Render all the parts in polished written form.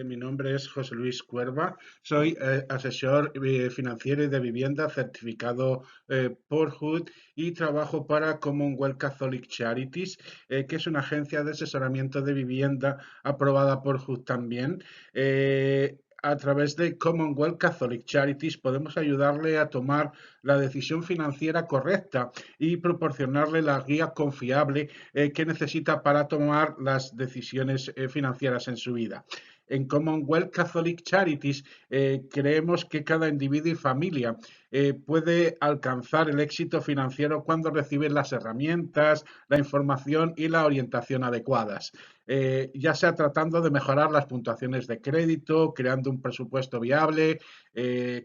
Mi nombre es José Luis Cuerva, soy asesor financiero y de vivienda certificado por HUD y trabajo para Commonwealth Catholic Charities, que es una agencia de asesoramiento de vivienda aprobada por HUD también. A través de Commonwealth Catholic Charities podemos ayudarle a tomar la decisión financiera correcta y proporcionarle la guía confiable que necesita para tomar las decisiones financieras en su vida. En Commonwealth Catholic Charities creemos que cada individuo y familia puede alcanzar el éxito financiero cuando recibe las herramientas, la información y la orientación adecuadas. Ya sea tratando de mejorar las puntuaciones de crédito, creando un presupuesto viable,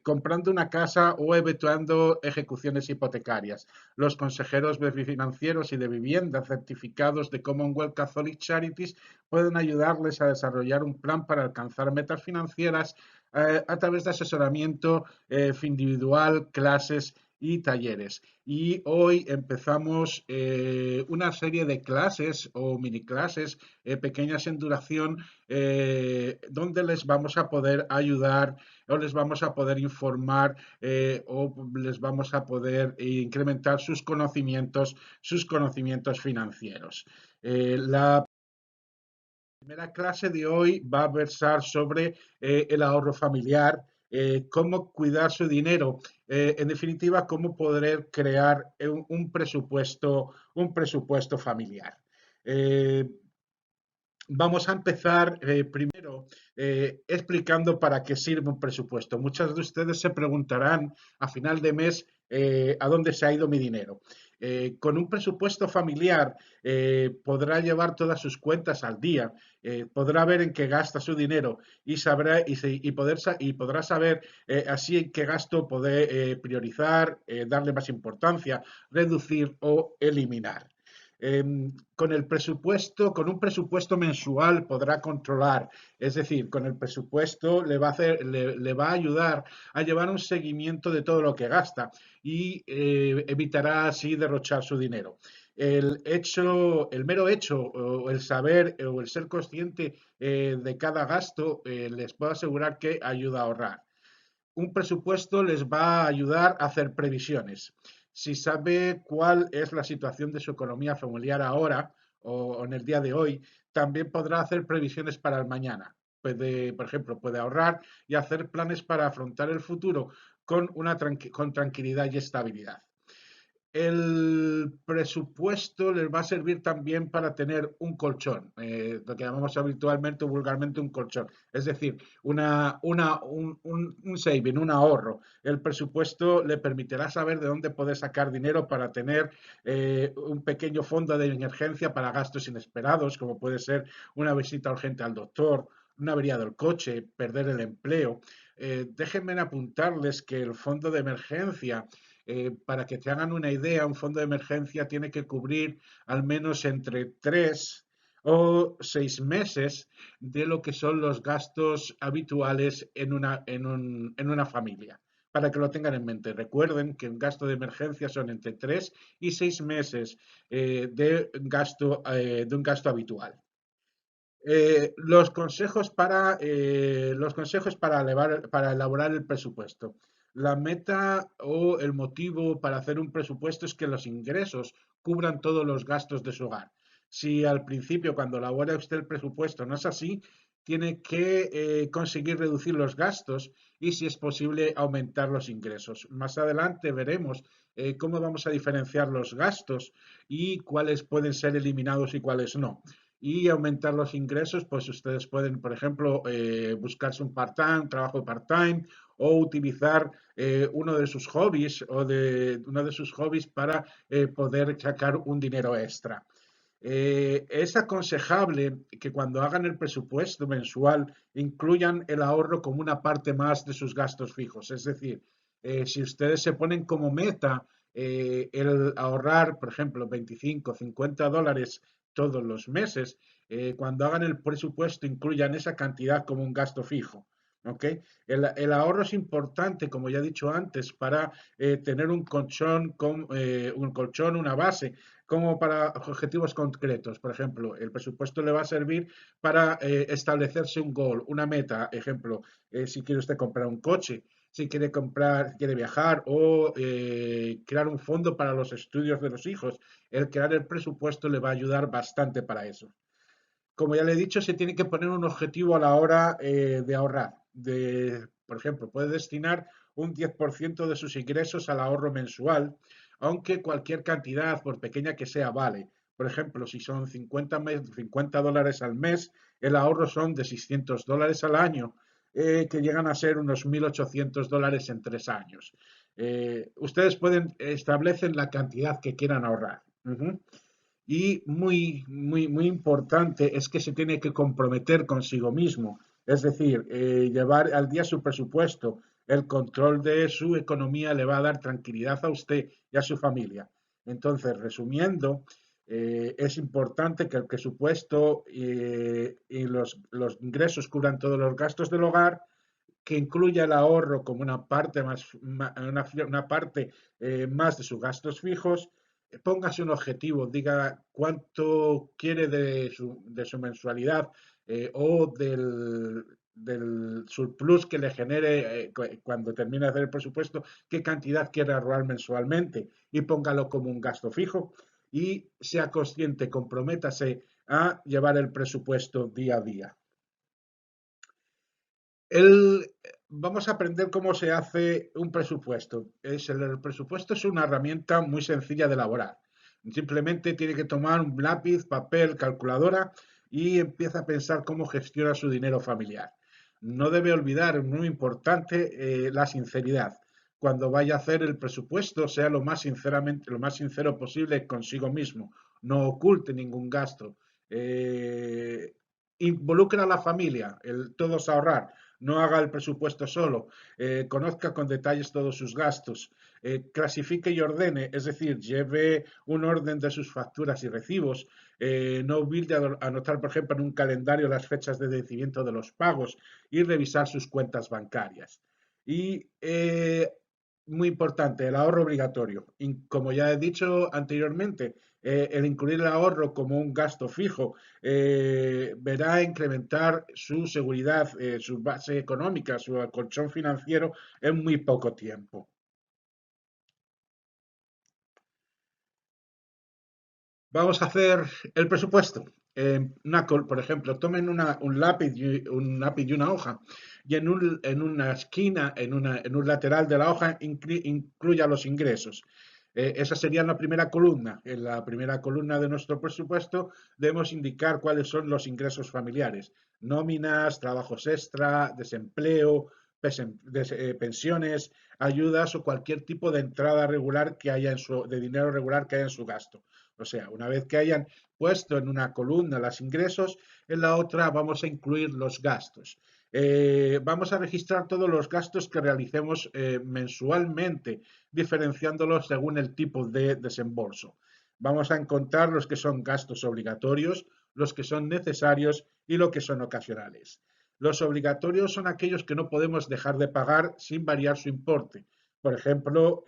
comprando una casa o evitando ejecuciones hipotecarias. Los consejeros financieros y de vivienda certificados de Commonwealth Catholic Charities pueden ayudarles a desarrollar un plan para alcanzar metas financieras a través de asesoramiento individual, clases y talleres. Y hoy empezamos una serie de clases o mini clases pequeñas en duración donde les vamos a poder ayudar o les vamos a poder informar o les vamos a poder incrementar sus conocimientos financieros. La primera clase de hoy va a versar sobre el ahorro familiar, cómo cuidar su dinero, en definitiva, cómo poder crear un presupuesto familiar. Eh, Vamos a empezar primero explicando para qué sirve un presupuesto. Muchos de ustedes se preguntarán a final de mes a dónde se ha ido mi dinero. Con un presupuesto familiar podrá llevar todas sus cuentas al día, podrá ver en qué gasta su dinero y sabrá y podrá saber así en qué gasto poder priorizar, darle más importancia, reducir o eliminar. Con un presupuesto mensual podrá controlar, es decir, con el presupuesto le va a ayudar a llevar un seguimiento de todo lo que gasta y evitará así derrochar su dinero. El mero hecho o el saber o el ser consciente de cada gasto les puedo asegurar que ayuda a ahorrar. Un presupuesto les va a ayudar a hacer previsiones. Si sabe cuál es la situación de su economía familiar ahora o en el día de hoy, también podrá hacer previsiones para el mañana. Por ejemplo, puede ahorrar y hacer planes para afrontar el futuro con tranquilidad y estabilidad. El presupuesto les va a servir también para tener un colchón, lo que llamamos habitualmente o vulgarmente un colchón, es decir, un saving, un ahorro. El presupuesto le permitirá saber de dónde poder sacar dinero para tener un pequeño fondo de emergencia para gastos inesperados, como puede ser una visita urgente al doctor, una avería del coche, perder el empleo. Déjenme apuntarles que el fondo de emergencia para que te hagan una idea, un fondo de emergencia tiene que cubrir al menos entre 3 o 6 meses de lo que son los gastos habituales en una familia. Para que lo tengan en mente, recuerden que un gasto de emergencia son entre 3 y 6 meses de un gasto habitual. Los consejos para elaborar el presupuesto. La meta o el motivo para hacer un presupuesto es que los ingresos cubran todos los gastos de su hogar. Si al principio, cuando elabora usted el presupuesto, no es así, tiene que conseguir reducir los gastos y, si es posible, aumentar los ingresos. Más adelante veremos cómo vamos a diferenciar los gastos y cuáles pueden ser eliminados y cuáles no y aumentar los ingresos, pues ustedes pueden, por ejemplo, buscarse un part-time, trabajo part-time o utilizar uno de sus hobbies uno de sus hobbies para poder sacar un dinero extra. Es aconsejable que cuando hagan el presupuesto mensual incluyan el ahorro como una parte más de sus gastos fijos. Es decir, si ustedes se ponen como meta el ahorrar, por ejemplo, 25, $50 todos los meses, cuando hagan el presupuesto incluyan esa cantidad como un gasto fijo. ¿ok? El ahorro es importante, como ya he dicho antes, para tener un colchón, una base, como para objetivos concretos. Por ejemplo, el presupuesto le va a servir para establecerse un goal, una meta. Ejemplo, si quiere usted comprar un coche, si quiere comprar, quiere viajar o crear un fondo para los estudios de los hijos. El crear el presupuesto le va a ayudar bastante para eso. Como ya le he dicho, se tiene que poner un objetivo a la hora de ahorrar. Por ejemplo, puede destinar un 10% de sus ingresos al ahorro mensual, aunque cualquier cantidad, por pequeña que sea, vale. Por ejemplo, si son 50 dólares al mes, el ahorro son de 600 dólares al año, que llegan a ser unos 1.800 dólares en 3 años. Ustedes establecen la cantidad que quieran ahorrar. Ujú. Y muy importante es que se tiene que comprometer consigo mismo, es decir, llevar al día su presupuesto. El control de su economía le va a dar tranquilidad a usted y a su familia. Entonces, resumiendo, es importante que el presupuesto y los ingresos cubran todos los gastos del hogar, que incluya el ahorro como una parte una parte más de sus gastos fijos. Póngase un objetivo, diga cuánto quiere de su mensualidad o del surplus que le genere cuando termine de hacer el presupuesto, qué cantidad quiere ahorrar mensualmente y póngalo como un gasto fijo y sea consciente, comprométase a llevar el presupuesto día a día. El, Vamos a aprender cómo se hace un presupuesto. El presupuesto es una herramienta muy sencilla de elaborar. Simplemente tiene que tomar un lápiz, papel, calculadora y empieza a pensar cómo gestiona su dinero familiar. No debe olvidar, muy importante, la sinceridad. Cuando vaya a hacer el presupuesto, sea lo más sincero posible consigo mismo. No oculte ningún gasto. Eh, Involucra a la familia, todos ahorrar. No haga el presupuesto solo, conozca con detalles todos sus gastos, clasifique y ordene, es decir, lleve un orden de sus facturas y recibos, no olvide anotar, por ejemplo, en un calendario las fechas de vencimiento de los pagos y revisar sus cuentas bancarias. Y muy importante, el ahorro obligatorio. Como ya he dicho anteriormente, el incluir el ahorro como un gasto fijo verá incrementar su seguridad, su base económica, su colchón financiero en muy poco tiempo. Vamos a hacer el presupuesto. Por ejemplo, tomen un lápiz y una hoja y en una esquina, en un lateral de la hoja, incluya los ingresos. Esa sería la primera columna. En la primera columna de nuestro presupuesto debemos indicar cuáles son los ingresos familiares: nóminas, trabajos extra, desempleo, pensiones, ayudas o cualquier tipo de entrada regular que haya de dinero regular que haya en su gasto. O sea, una vez que hayan puesto en una columna los ingresos, en la otra vamos a incluir los gastos. Vamos a registrar todos los gastos que realicemos mensualmente, diferenciándolos según el tipo de desembolso. Vamos a encontrar los que son gastos obligatorios, los que son necesarios y los que son ocasionales. Los obligatorios son aquellos que no podemos dejar de pagar sin variar su importe. Por ejemplo,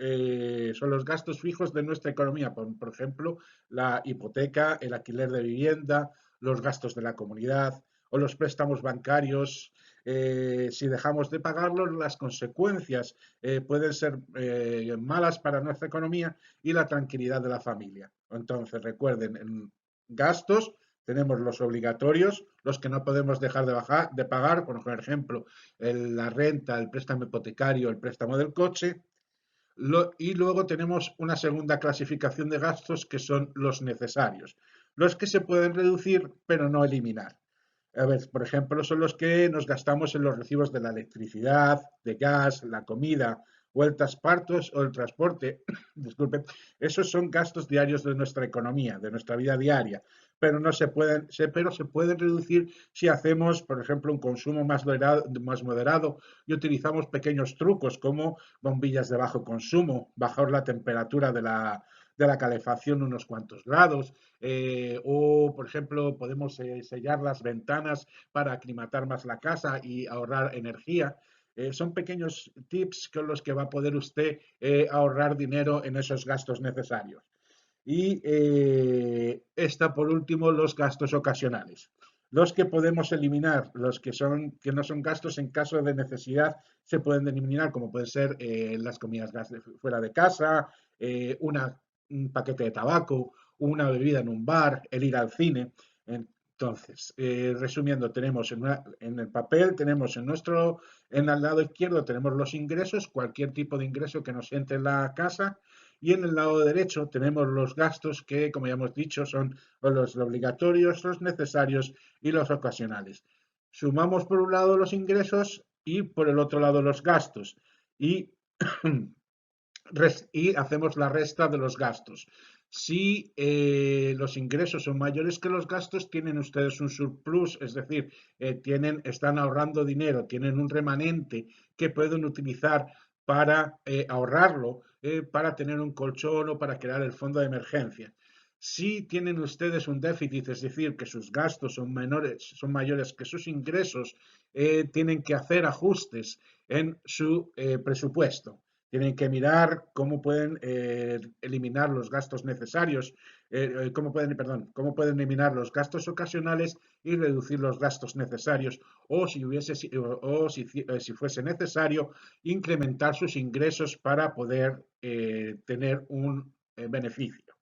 son los gastos fijos de nuestra economía, por ejemplo, la hipoteca, el alquiler de vivienda, los gastos de la comunidad o los préstamos bancarios. Si dejamos de pagarlos, las consecuencias pueden ser malas para nuestra economía y la tranquilidad de la familia. Entonces, recuerden, en gastos tenemos los obligatorios, los que no podemos dejar de pagar, por ejemplo, la renta, el préstamo hipotecario, el préstamo del coche. Y luego tenemos una segunda clasificación de gastos que son los necesarios, los que se pueden reducir pero no eliminar. A ver, por ejemplo, son los que nos gastamos en los recibos de la electricidad, de gas, la comida o el transporte. Disculpen, esos son gastos diarios de nuestra economía, de nuestra vida diaria, pero se pueden reducir si hacemos, por ejemplo, un consumo más moderado y utilizamos pequeños trucos como bombillas de bajo consumo, bajar la temperatura de la calefacción unos cuantos grados, o por ejemplo podemos sellar las ventanas para aclimatar más la casa y ahorrar energía. Son pequeños tips con los que va a poder usted ahorrar dinero en esos gastos necesarios. Y está por último los gastos ocasionales. Los que podemos eliminar, los que no son gastos en caso de necesidad, se pueden eliminar, como pueden ser las comidas fuera de casa, un paquete de tabaco, una bebida en un bar, el ir al cine. Entonces, resumiendo, tenemos en el papel, tenemos en el lado izquierdo tenemos los ingresos, cualquier tipo de ingreso que nos entre en la casa, y en el lado derecho tenemos los gastos que, como ya hemos dicho, son los obligatorios, los necesarios y los ocasionales. Sumamos por un lado los ingresos y por el otro lado los gastos. Y, y hacemos la resta de los gastos. Si los ingresos son mayores que los gastos, tienen ustedes un surplus, es decir, están ahorrando dinero, tienen un remanente que pueden utilizar para ahorrarlo, para tener un colchón o para crear el fondo de emergencia. Si tienen ustedes un déficit, es decir, que sus gastos son mayores que sus ingresos, tienen que hacer ajustes en su presupuesto. Tienen que mirar cómo pueden eliminar los gastos necesarios, cómo pueden eliminar los gastos ocasionales y reducir los gastos necesarios, o si fuese necesario, incrementar sus ingresos para poder tener un beneficio.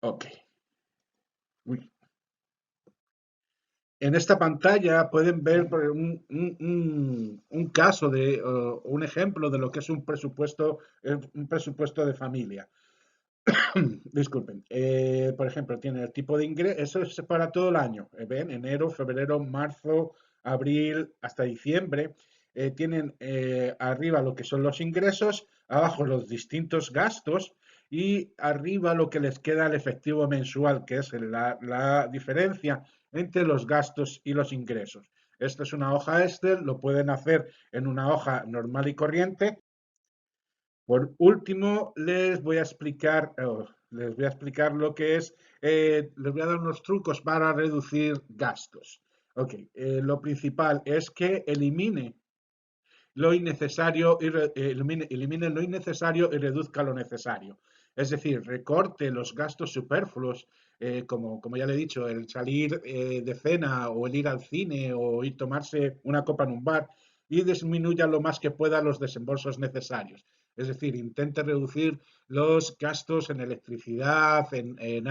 Ok. Uy. En esta pantalla pueden ver un caso un ejemplo de lo que es un presupuesto de familia. Disculpen. Por ejemplo, tiene el tipo de ingreso, eso es para todo el año. Ven, enero, febrero, marzo, abril, hasta diciembre. Tienen arriba lo que son los ingresos, abajo los distintos gastos y arriba lo que les queda el efectivo mensual, que es la diferencia entre los gastos y los ingresos. Esto es una hoja Excel, lo pueden hacer en una hoja normal y corriente. Por último, les voy a explicar lo que es, les voy a dar unos trucos para reducir gastos. Ok, lo principal es que lo innecesario elimine lo innecesario y reduzca lo necesario. Es decir, recorte los gastos superfluos, como ya le he dicho, el salir de cena o el ir al cine o ir tomarse una copa en un bar y disminuya lo más que pueda los desembolsos necesarios. Es decir, intente reducir los gastos en electricidad, en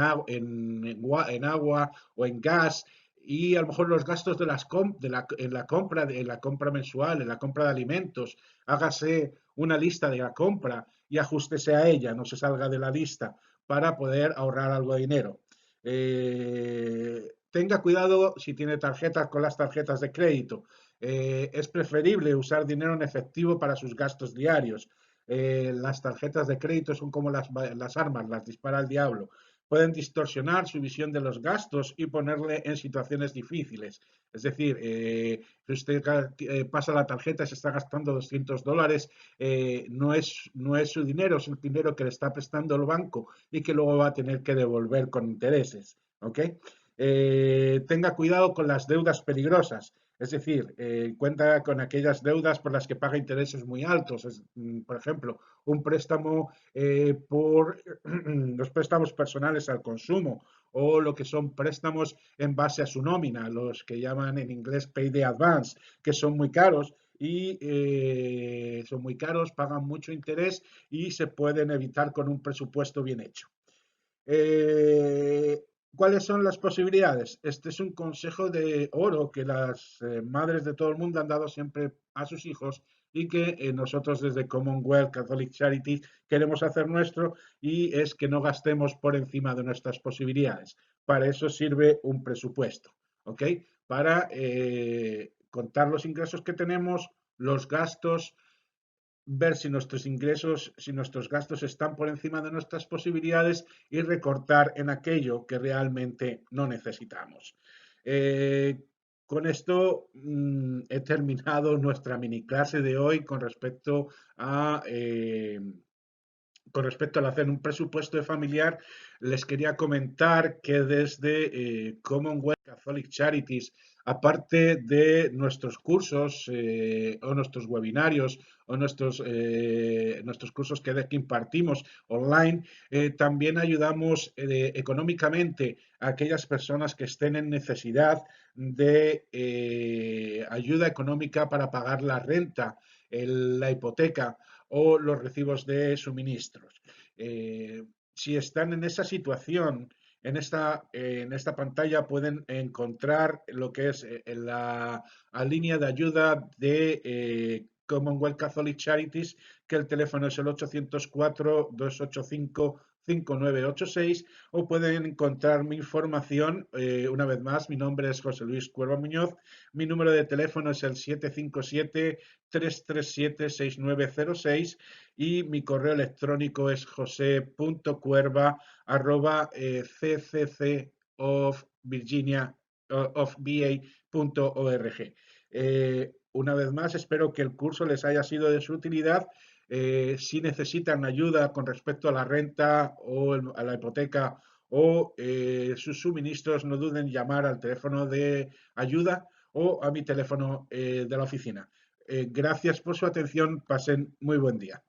agua o en gas, y a lo mejor los gastos en la compra mensual, en la compra de alimentos, hágase una lista de la compra y ajustese a ella, no se salga de la lista para poder ahorrar algo de dinero. Tenga cuidado si tiene tarjetas con las tarjetas de crédito. Es preferible usar dinero en efectivo para sus gastos diarios. Las tarjetas de crédito son como las armas, las dispara el diablo. Pueden distorsionar su visión de los gastos y ponerle en situaciones difíciles. Es decir, si usted pasa la tarjeta y se está gastando $200, no es su dinero, es el dinero que le está prestando el banco y que luego va a tener que devolver con intereses. ¿Ok? Tenga cuidado con las deudas peligrosas. Es decir, cuenta con aquellas deudas por las que paga intereses muy altos. Por ejemplo, un préstamo por los préstamos personales al consumo o lo que son préstamos en base a su nómina, los que llaman en inglés payday advance, que son muy caros, pagan mucho interés y se pueden evitar con un presupuesto bien hecho. Eh, ¿Cuáles son las posibilidades? Este es un consejo de oro que las madres de todo el mundo han dado siempre a sus hijos y que nosotros desde Commonwealth Catholic Charities queremos hacer nuestro, y es que no gastemos por encima de nuestras posibilidades. Para eso sirve un presupuesto, ¿ok? Para contar los ingresos que tenemos, los gastos, ver si nuestros ingresos, si nuestros gastos están por encima de nuestras posibilidades y recortar en aquello que realmente no necesitamos. Con esto he terminado nuestra mini clase de hoy con respecto a con respecto al hacer un presupuesto de familiar, les quería comentar que desde Commonwealth Catholic Charities, aparte de nuestros cursos o nuestros webinarios o nuestros cursos que impartimos online, también ayudamos económicamente a aquellas personas que estén en necesidad de ayuda económica para pagar la renta, la hipoteca o los recibos de suministros. Si están en esa situación, en esta pantalla pueden encontrar lo que es la línea de ayuda de Commonwealth Catholic Charities, que el teléfono es el 804-285-5986, o pueden encontrar mi información, una vez más, mi nombre es José Luis Cuerva Muñoz, mi número de teléfono es el 757-337-6906 y mi correo electrónico es jose.cuerva@ccc.virginia.org. Una vez más, espero que el curso les haya sido de su utilidad. Si necesitan ayuda con respecto a la renta o a la hipoteca o sus suministros, no duden en llamar al teléfono de ayuda o a mi teléfono de la oficina. Gracias por su atención. Pasen muy buen día.